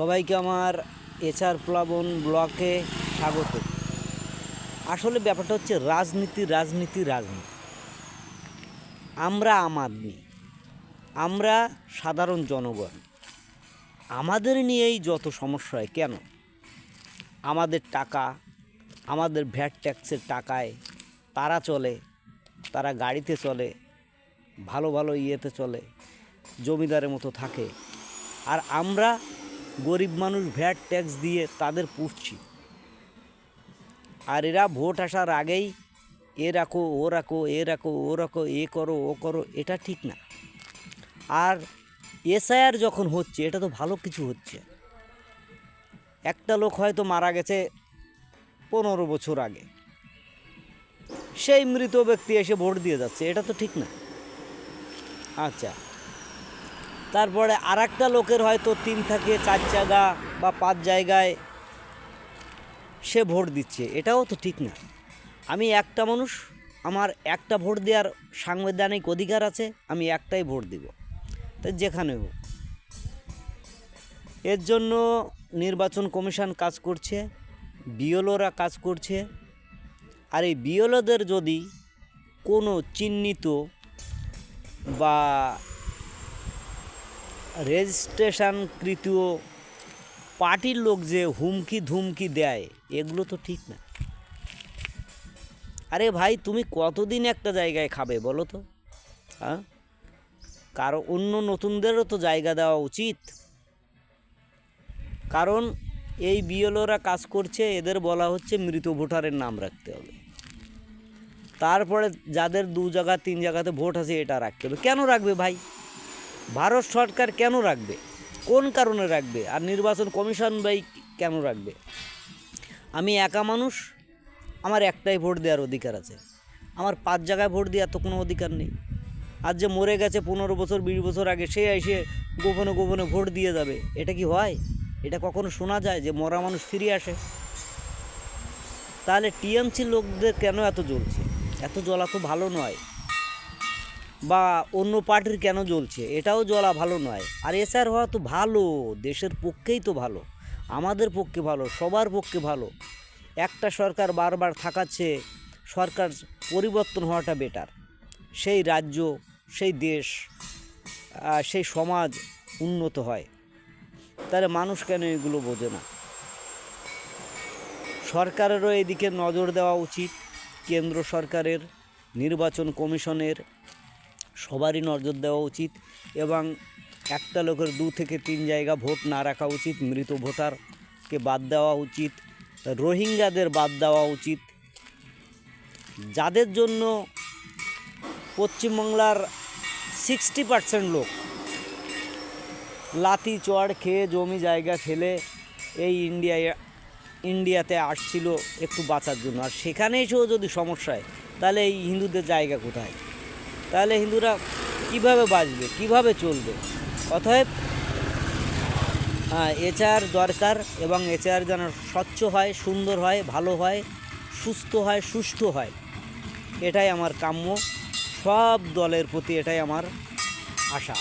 সবাইকে আমার এচআর প্লাবন ব্লকে স্বাগত। আসলে ব্যাপারটা হচ্ছে রাজনীতি রাজনীতি রাজনীতি। আমরা আম আদমি, আমরা সাধারণ জনগণ, আমাদের নিয়েই যত সমস্যা হয়। কেন? আমাদের টাকা, আমাদের ভ্যাট ট্যাক্সের টাকায় তারা চলে, তারা গাড়িতে চলে, ভালো ভালো ইয়েতে চলে, জমিদারের মতো থাকে, আর আমরা গরিব মানুষ ভ্যাট ট্যাক্স দিয়ে তাদের পুষছি। আর এরা ভোট আসার আগেই এ রাখো ও রাখো, এ রাখো ও রাখো, এ করো ও করো, এটা ঠিক না। আর এসআইআর যখন হচ্ছে, এটা তো ভালো কিছু হচ্ছে। একটা লোক হয়তো মারা গেছে 15 বছর আগে, সেই মৃত ব্যক্তি এসে ভোট দিয়ে যাচ্ছে, এটা তো ঠিক না। আচ্ছা, তারপরে আর একটা লোকের হয়তো 3 থেকে 4 জায়গা বা 5 জায়গায় সে ভোট দিচ্ছে, এটাও তো ঠিক না। আমি একটা মানুষ, আমার একটা ভোট দেওয়ার সাংবিধানিক অধিকার আছে, আমি একটাই ভোট দিব, তাই যেখানে হোক। এর জন্য নির্বাচন কমিশন কাজ করছে, বিএলওরা কাজ করছে। আর এই বিএলওদের যদি কোনো চিহ্নিত বা রেজিস্ট্রেশনকৃত পার্টির লোক যে হুমকি ধুমকি দেয়, এগুলো তো ঠিক না। আরে ভাই, তুমি কতদিন একটা জায়গায় খাবে বলো তো? হ্যাঁ, কারো অন্য নতুনদেরও তো জায়গা দেওয়া উচিত। কারণ এই বিএলওরা কাজ করছে, এদের বলা হচ্ছে মৃত ভোটারের নাম রাখতে হবে, তারপরে যাদের 2 জায়গা 3 জায়গাতে ভোট আছে এটা রাখতে হবে। কেন রাখবে ভাই? ভারত সরকার কেন রাখবে? কোন কারণে রাখবে? আর নির্বাচন কমিশন ভাই কেন রাখবে? আমি একা মানুষ, আমার একটাই ভোট দেওয়ার অধিকার আছে, আমার 5 জায়গায় ভোট দেওয়ার তো কোনো অধিকার নেই। আর যে মরে গেছে 15 বছর 20 বছর আগে, সে এসে গোপনে গোপনে ভোট দিয়ে যাবে, এটা কি হয়? এটা কখনো শোনা যায় যে মরা মানুষ ফিরে আসে? তাহলে টিএমসি লোকদের কেন এত জ্বলছে? এত জ্বলা তো ভালো নয়। বা অন্য পার্টির কেন জ্বলছে? এটাও জ্বলা ভালো নয়। আর এসআর হওয়া তো ভালো, দেশের পক্ষেই তো ভালো, আমাদের পক্ষে ভালো, সবার পক্ষে ভালো। একটা সরকার বারবার থাকাচ্ছে, সরকার পরিবর্তন হওয়াটা বেটার। সেই রাজ্য, সেই দেশ, সেই সমাজ উন্নত হয়। তাহলে মানুষ কেন এগুলো বোঝে না? সরকারেরও এদিকে নজর দেওয়া উচিত, কেন্দ্র সরকারের, নির্বাচন কমিশনের, সবারই নজর দেওয়া উচিত। এবং একটা লোকের 2 থেকে 3 জায়গা ভোট না রাখা উচিত, মৃত ভোটারকে বাদ দেওয়া উচিত, রোহিঙ্গাদের বাদ দেওয়া উচিত, যাদের জন্য পশ্চিমবাংলার 60% লোক লাথি চড় খেয়ে জমি জায়গা ফেলে এই ইন্ডিয়াতে আসছিল একটু বাঁচার জন্য। আর সেখানে এসেও যদি সমস্যা হয়, তাহলে এই হিন্দুদের জায়গা কোথায়? তাহলে হিন্দুরা কিভাবে বাঁচবে, কিভাবে চলবে? অতএব এচআর দরকার, এবং এচআর যেন স্বচ্ছ হয়, সুন্দর হয়, ভালো হয়, সুস্থ হয়, সুষ্ঠু হয়, এটাই আমার কাম্য। সব দলের প্রতি এটাই আমার আশা।